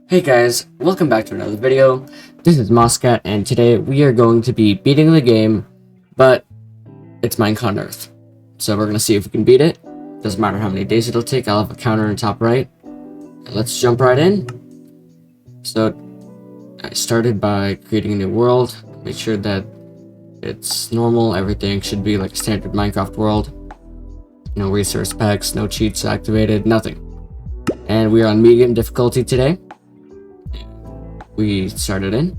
Hey guys, welcome back to another video. This is Moscat, and today we are going to be beating the game, but it's Minecon Earth. So we're gonna see if we can beat it. Doesn't matter how many days it'll take, I'll have a counter in top right. And let's jump right in. So I started by creating a new world, make sure that it's normal, everything should be like a standard Minecraft world. No resource packs, no cheats activated, nothing. And we are on medium difficulty today. We started in.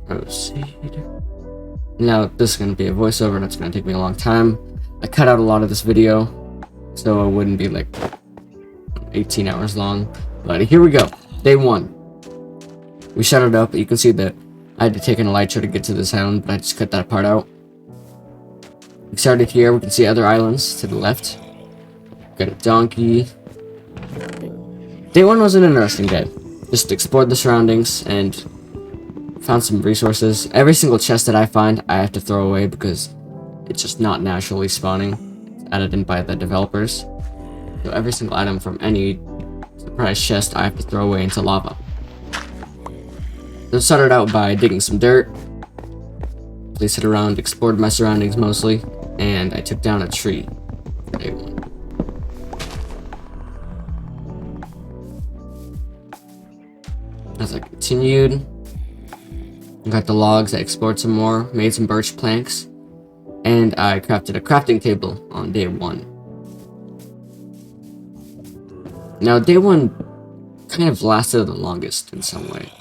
Proceed. Now, this is going to be a voiceover and it's going to take me a long time. I cut out a lot of this video so it wouldn't be like 18 hours long. But here we go. Day 1. We shut it up. You can see that I had to take an elytra to get to this island, but I just cut that part out. We started here. We can see other islands to the left. Got a donkey. Day 1 was an interesting day. Just explored the surroundings and found some resources. Every single chest that I find, I have to throw away because it's just not naturally spawning. It's added in by the developers. So every single item from any surprise chest, I have to throw away into lava. So I started out by digging some dirt, placed it around, explored my surroundings mostly, and I took down a tree for day 1. As I continued, I got the logs, I explored some more, made some birch planks, and I crafted a crafting table on day 1. Now, day 1 kind of lasted the longest in some way.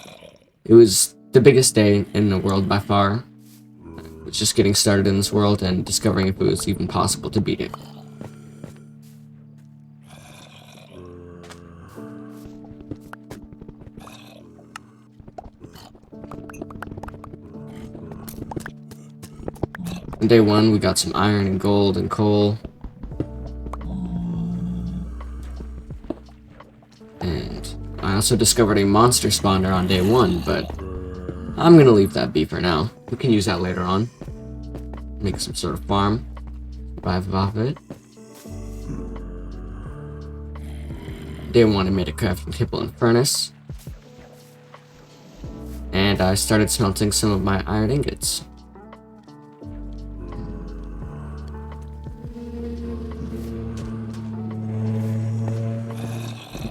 It was the biggest day in the world by far. I was just getting started in this world and discovering if it was even possible to beat it. On day 1, we got some iron and gold and coal. And I also discovered a monster spawner on day 1, but I'm gonna leave that be for now. We can use that later on. Make some sort of farm. Survive off of it. Day 1, I made a crafting table and furnace. And I started smelting some of my iron ingots.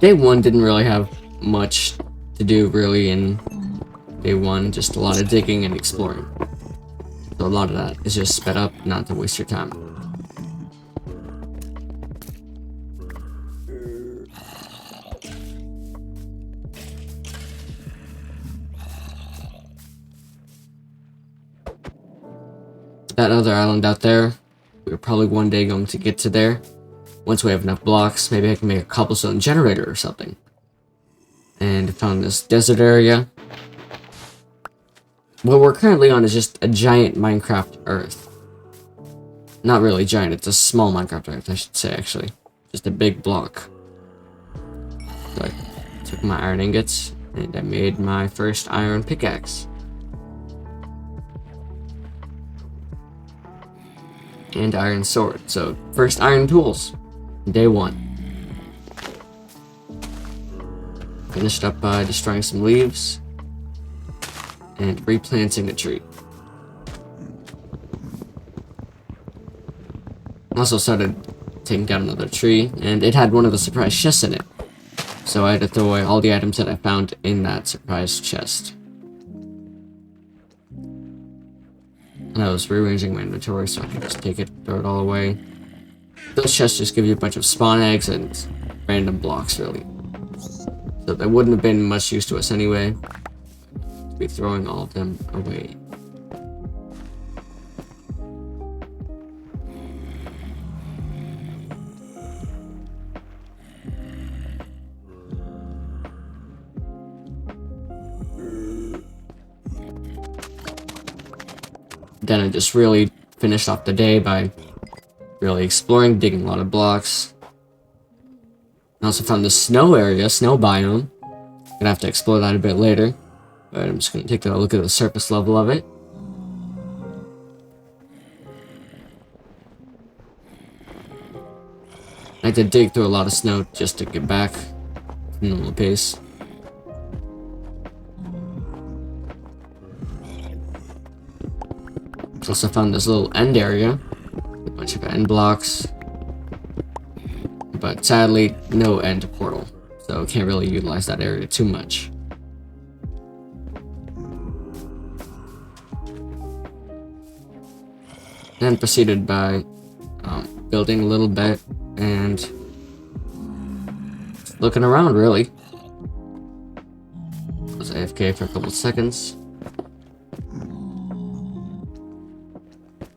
Day 1 didn't really have much to do really in day 1, just a lot of digging and exploring. So a lot of that is just sped up, not to waste your time. That other island out there, we're probably one day going to get to there. Once we have enough blocks, maybe I can make a cobblestone generator or something. And I found this desert area. What we're currently on is just a giant Minecraft Earth. Not really giant, it's a small Minecraft Earth, I should say, actually. Just a big block. So I took my iron ingots, and I made my first iron pickaxe. And iron sword, so first iron tools. Day 1. Finished up by destroying some leaves and replanting a tree. Also started taking down another tree, and it had one of the surprise chests in it. So I had to throw away all the items that I found in that surprise chest. And I was rearranging my inventory so I could just take it, throw it all away. Those chests just give you a bunch of spawn eggs and random blocks, really. So they wouldn't have been much use to us anyway. To be throwing all of them away. Then I just really finished off the day by really exploring, digging a lot of blocks. I also found the snow area, snow biome. Gonna have to explore that a bit later, but I'm just gonna take a look at the surface level of it. I had to dig through a lot of snow just to get back to normal pace. Also found this little end area, a bunch of end blocks, but sadly no end portal, so can't really utilize that area too much. Then proceeded by building a little bit and looking around, really. I was AFK for a couple seconds.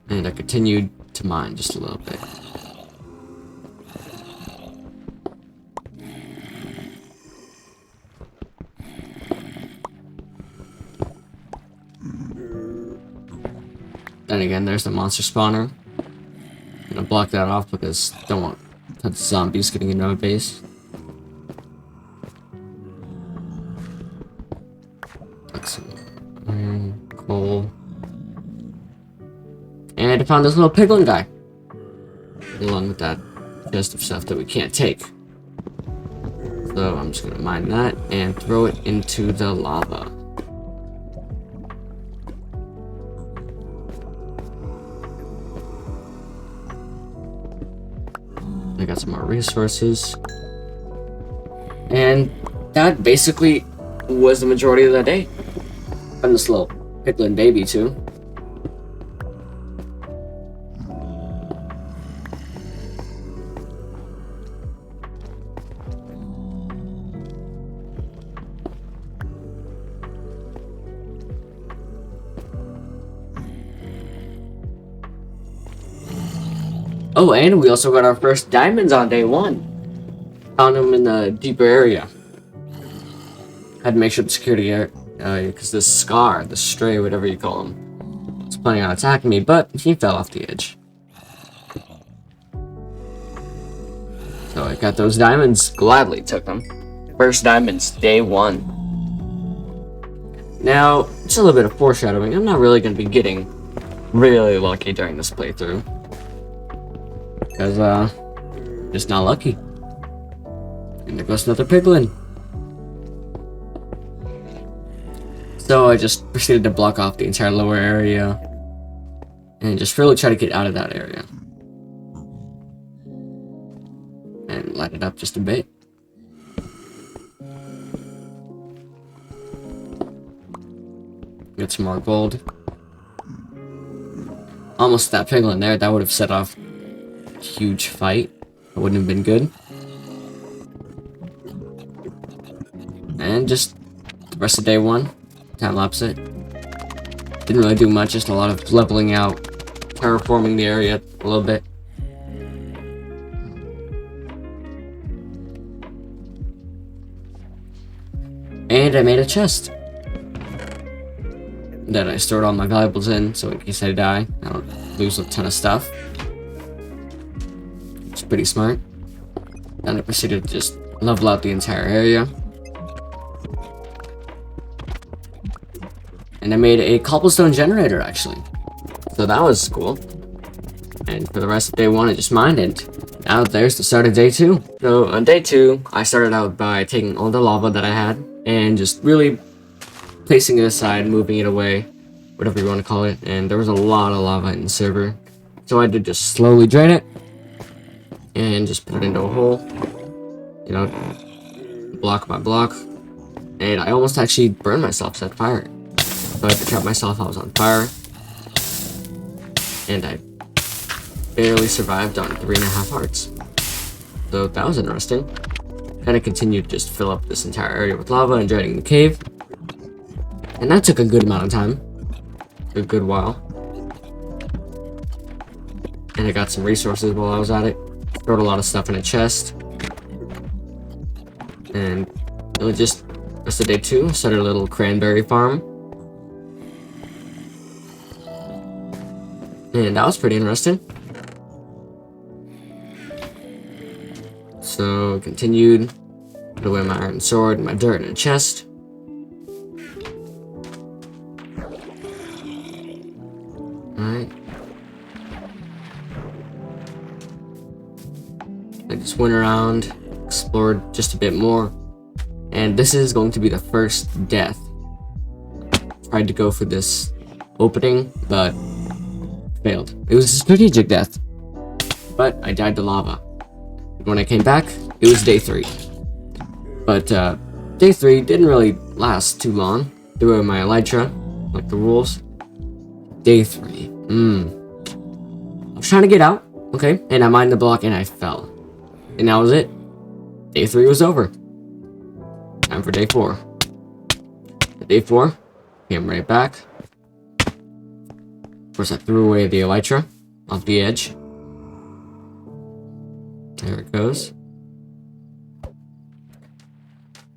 And I continued to mine just a little bit. Then again, there's the monster spawner. I'm gonna block that off because I don't want tons of zombies getting into my base. Like some iron, coal. And I found this little piglin guy. Along with that chest of stuff that we can't take. So I'm just gonna mine that and throw it into the lava. I got some more resources. And that basically was the majority of that day. And this little piglin baby too. Oh, and we also got our first diamonds on day 1. Found them in the deeper area. Had to make sure the security area, because this Scar, the Stray, whatever you call him, was planning on attacking me, but he fell off the edge. So I got those diamonds, gladly took them. First diamonds, day 1. Now, just a little bit of foreshadowing, I'm not really going to be getting really lucky during this playthrough. Because, just not lucky. And there goes another piglin. So I just proceeded to block off the entire lower area. And just really try to get out of that area. And light it up just a bit. Get some more gold. Almost that piglin there, that would have set off huge fight. It wouldn't have been good. And just the rest of day 1, time lapse it. Didn't really do much, just a lot of leveling out, terraforming the area a little bit. And I made a chest that I stored all my valuables in, so in case I die, I don't lose a ton of stuff. Pretty smart. Then I proceeded to just level out the entire area. And I made a cobblestone generator, actually. So that was cool. And for the rest of day 1, I just mined it. Now there's the start of day 2. So on day 2, I started out by taking all the lava that I had and just really placing it aside, moving it away, whatever you want to call it. And there was a lot of lava in the server. So I had to just slowly drain it. And just put it into a hole, you know, block by block. And I almost actually burned myself, set fire. So I had to trap myself, I was on fire. And I barely survived on 3.5 hearts. So that was interesting. Then I continued to just fill up this entire area with lava and draining the cave. And that took a good amount of time. A good while. And I got some resources while I was at it. Stored a lot of stuff in a chest. And it was just rest of day 2. I started a little cranberry farm. And that was pretty interesting. So continued. Put away my iron sword and my dirt in a chest. Alright. I just went around, explored just a bit more, and this is going to be the first death. Tried to go for this opening, but failed. It was a strategic death, but I died to lava. When I came back, it was day 3. But day 3 didn't really last too long. Threw away my elytra, like the rules. Day 3. I was trying to get out, okay, and I mined the block and I fell. And that was it. Day 3 was over. Time for day 4. Day 4, came right back. Of course, I threw away the elytra off the edge. There it goes.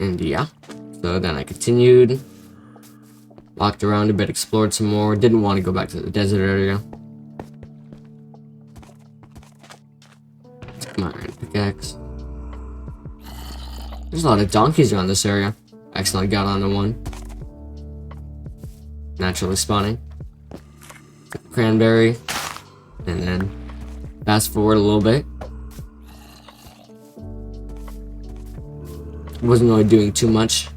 And yeah, so then I continued. Walked around a bit, explored some more. Didn't want to go back to the desert area. Took my iron pickaxe. There's a lot of donkeys around this area. I accidentally got onto one. Naturally spawning. Took a cranberry. And then fast forward a little bit. Wasn't really doing too much.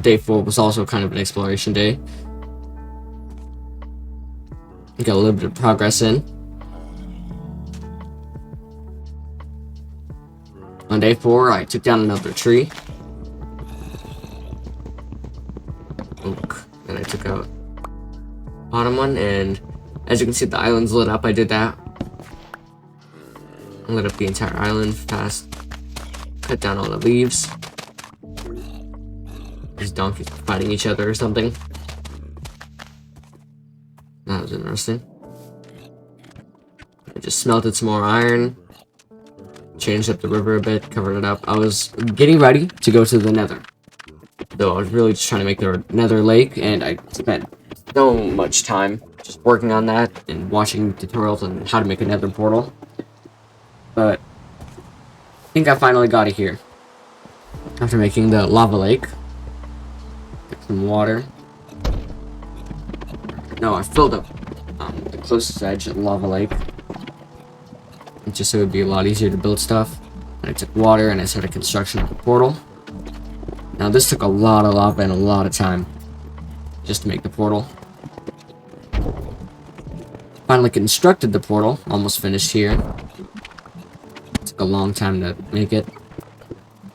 Day 4 was also kind of an exploration day. Got a little bit of progress in. On day 4, I took down another tree. Oak. And I took out bottom one, and as you can see, the island's lit up. I did that. I lit up the entire island fast. Cut down all the leaves. These donkeys fighting each other or something. That was interesting. I just smelted some more iron. Changed up the river a bit, covered it up. I was getting ready to go to the nether. Though I was really just trying to make the nether lake, and I spent so much time just working on that and watching tutorials on how to make a nether portal. But I think I finally got it here. After making the lava lake. Get some water. No, I filled up the closest edge of the lava lake. Just so it would be a lot easier to build stuff. And I took water and I started construction of the portal. Now this took a lot of lava and a lot of time just to make the portal. Finally constructed the portal, almost finished here. Took a long time to make it.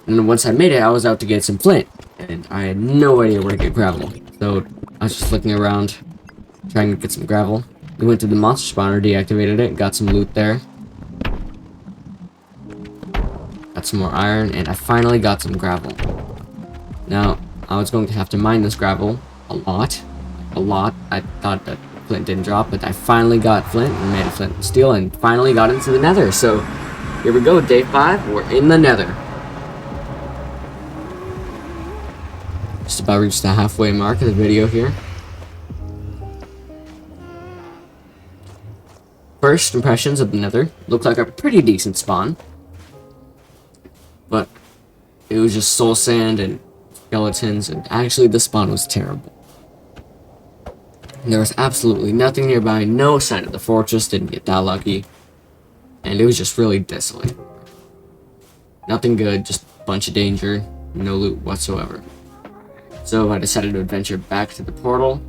And then once I made it, I was out to get some flint. And I had no idea where to get gravel. So I was just looking around, trying to get some gravel. We went to the monster spawner, deactivated it, got some loot there. Got some more iron, and I finally got some gravel. Now, I was going to have to mine this gravel a lot. I thought that flint didn't drop, but I finally got flint and made a flint and steel and finally got into the nether. So, here we go, day 5, we're in the nether. Just about reached the halfway mark of the video here. First impressions of the nether looked like a pretty decent spawn. But it was just soul sand and skeletons, and actually the spawn was terrible. There was absolutely nothing nearby, no sign of the fortress, didn't get that lucky. And it was just really desolate. Nothing good, just a bunch of danger, no loot whatsoever. So I decided to adventure back to the portal.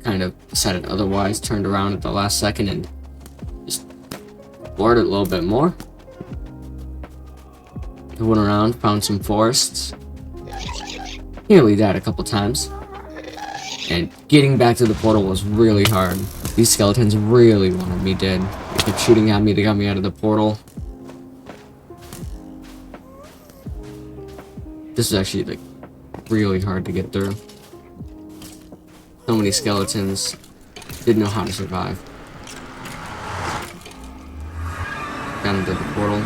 Kind of decided otherwise, turned around at the last second and just explored it a little bit more. I went around, found some forests. Nearly died a couple times. And getting back to the portal was really hard. These skeletons really wanted me dead. They kept shooting at me, they got me out of the portal. This is actually like really hard to get through. So many skeletons. Didn't know how to survive. Got into the portal.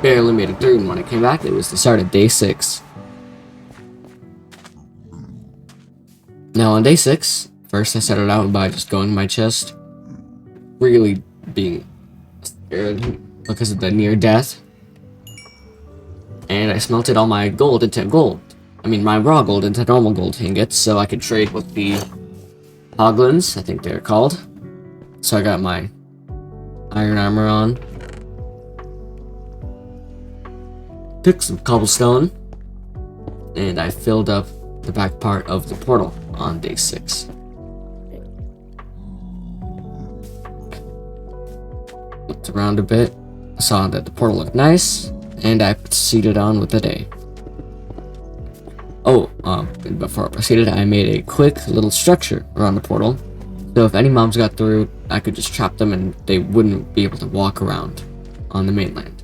Barely made it through, and when I came back, it was the start of day 6. Now on day 6, first I started out by just going to my chest. Really being scared because of the near death. And I smelted all my gold into gold. I mean, my raw gold into normal gold ingots, so I could trade with the hoglins, I think they're called. So I got my iron armor on. Took some cobblestone. and I filled up the back part of the portal on day 6. Looked around a bit, saw that the portal looked nice, and I proceeded on with the day. Oh, before I proceeded, I made a quick little structure around the portal, so if any mobs got through, I could just trap them and they wouldn't be able to walk around on the mainland.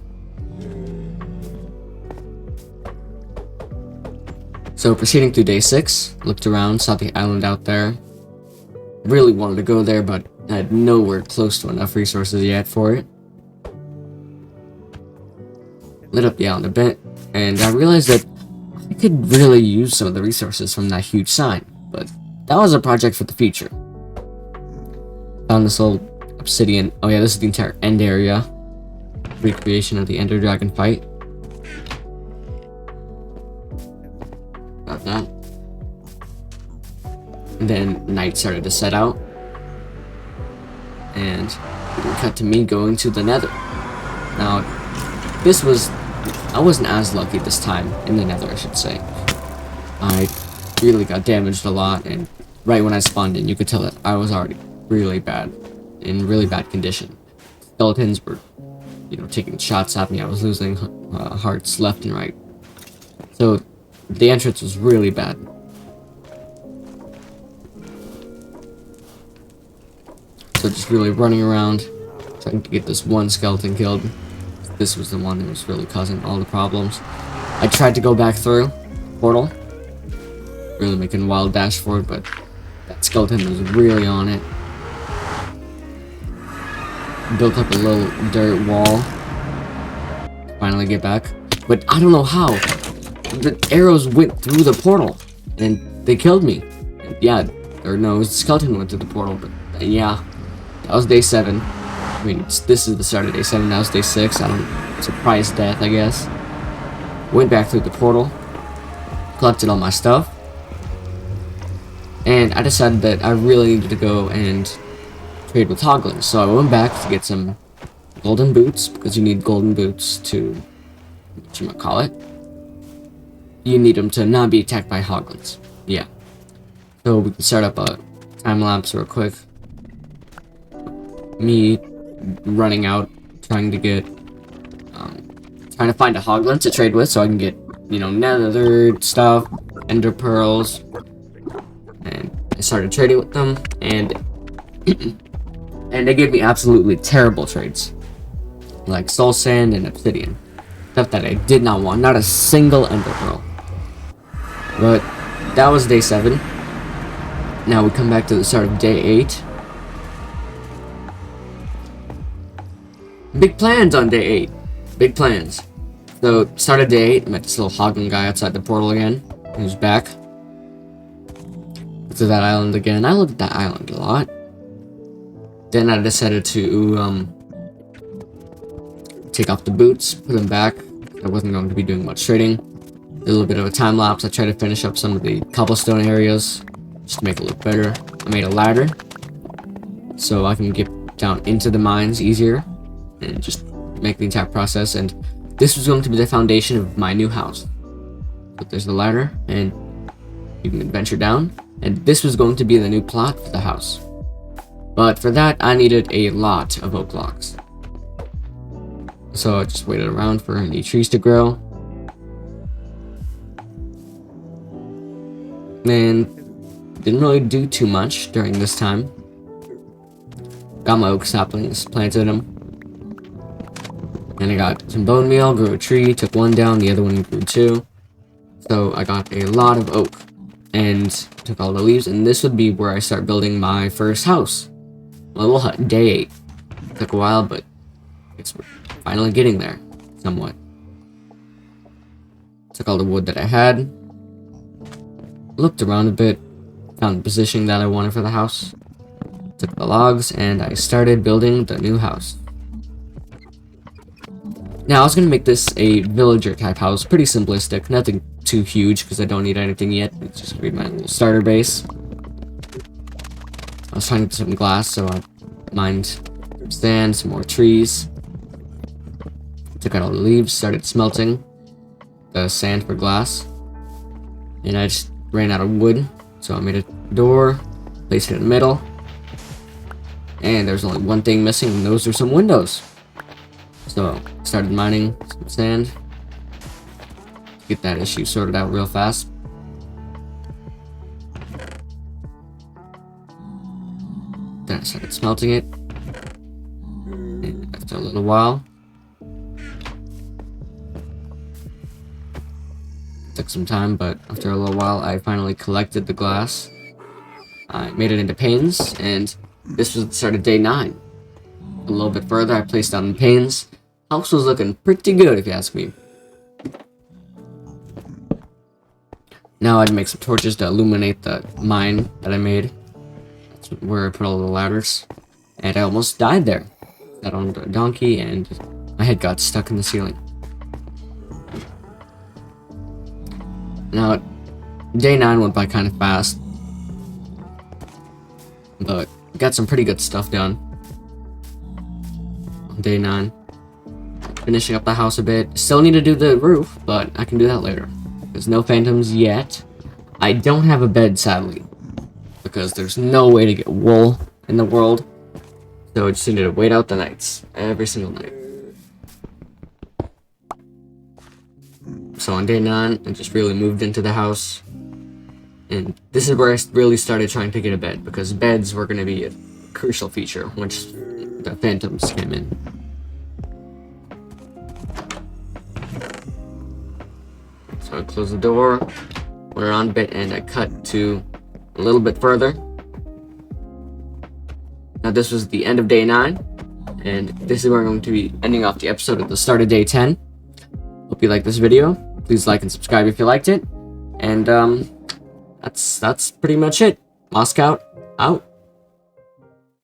So proceeding through day 6, looked around, saw the island out there. Really wanted to go there, but I had nowhere close to enough resources yet for it. Lit up the island a bit, and I realized that I could really use some of the resources from that huge sign, but that was a project for the future. Found this little obsidian. Oh yeah, this is the entire end area. Recreation of the Ender Dragon fight. Got that. And then night started to set out. And we can cut to me going to the Nether. Now, I wasn't as lucky this time in the Nether, I should say. I really got damaged a lot, and right when I spawned in, you could tell that I was already really bad, in really bad condition. Skeletons were, taking shots at me. I was losing hearts left and right. So the entrance was really bad. So just really running around, trying to get this one skeleton killed. This was the one that was really causing all the problems. I tried to go back through portal, really making a wild dash for it, but that skeleton was really on it. Built up a little dirt wall to finally get back, but I don't know how. The arrows went through the portal and they killed me. And yeah, or no, the skeleton went through the portal, but yeah, that was day 7. I mean, this is the start of day 7, now it's day 6. Surprise death, I guess. Went back through the portal, collected all my stuff, and I decided that I really needed to go and trade with hoglins. So I went back to get some golden boots, because you need golden boots to, whatchamacallit, you need them to not be attacked by hoglins. Yeah. So we can start up a time lapse real quick. Me running out, trying to find a hoglin to trade with so I can get, nether stuff, ender pearls, and I started trading with them, and and they gave me absolutely terrible trades, like soul sand and obsidian, stuff that I did not want, not a single ender pearl. But that was day 7. Now we come back to the start of day 8. Big plans on day 8. Big plans. So, started day 8, met this little hoglin guy outside the portal again. He was back. To that island again. I looked at that island a lot. Then I decided to, take off the boots, put them back. I wasn't going to be doing much trading. A little bit of a time lapse. I tried to finish up some of the cobblestone areas, just to make it look better. I made a ladder, so I can get down into the mines easier. And just make the entire process, and this was going to be the foundation of my new house. But there's the ladder, and you can venture down, and this was going to be the new plot for the house. But for that, I needed a lot of oak logs. So I just waited around for any trees to grow. And didn't really do too much during this time. Got my oak saplings, planted them. And I got some bone meal, grew a tree, took one down, the other one grew 2. So I got a lot of oak and took all the leaves, and this would be where I start building my first house. My little hut, day 8. Took a while, but it's finally getting there, somewhat. Took all the wood that I had, looked around a bit, found the position that I wanted for the house, took the logs, and I started building the new house. Now, I was going to make this a villager type house, pretty simplistic, nothing too huge because I don't need anything yet. It's just going to be my little starter base. I was trying to get some glass, so I mined some sand, some more trees. Took out all the leaves, started smelting the sand for glass. and I just ran out of wood, so I made a door, placed it in the middle, and there's only one thing missing, and those are some windows. So I started mining some sand to get that issue sorted out real fast. Then I started smelting it, and after a little while, it took some time, but after a little while I finally collected the glass. I made it into panes, and this was the start of day 9. A little bit further, I placed down the panes. House was looking pretty good, if you ask me. Now I'd make some torches to illuminate the mine that I made. That's where I put all the ladders. And I almost died there. Got on a donkey, and my head got stuck in the ceiling. Now, day 9 went by kind of fast, but got some pretty good stuff done on day 9. Finishing up the house a bit. Still need to do the roof, but I can do that later. There's no phantoms yet. I don't have a bed, sadly, because there's no way to get wool in the world, so I just need to wait out the nights, every single night. So on day 9, I just really moved into the house, and this is where I really started trying to get a bed, because beds were going to be a crucial feature once the phantoms came in. So I closed the door, went around a bit, and I cut to a little bit further. Now this was the end of day 9, and this is where I'm going to be ending off the episode at the start of day 10. Hope you liked this video. Please like and subscribe if you liked it. And that's pretty much it. Moscow out.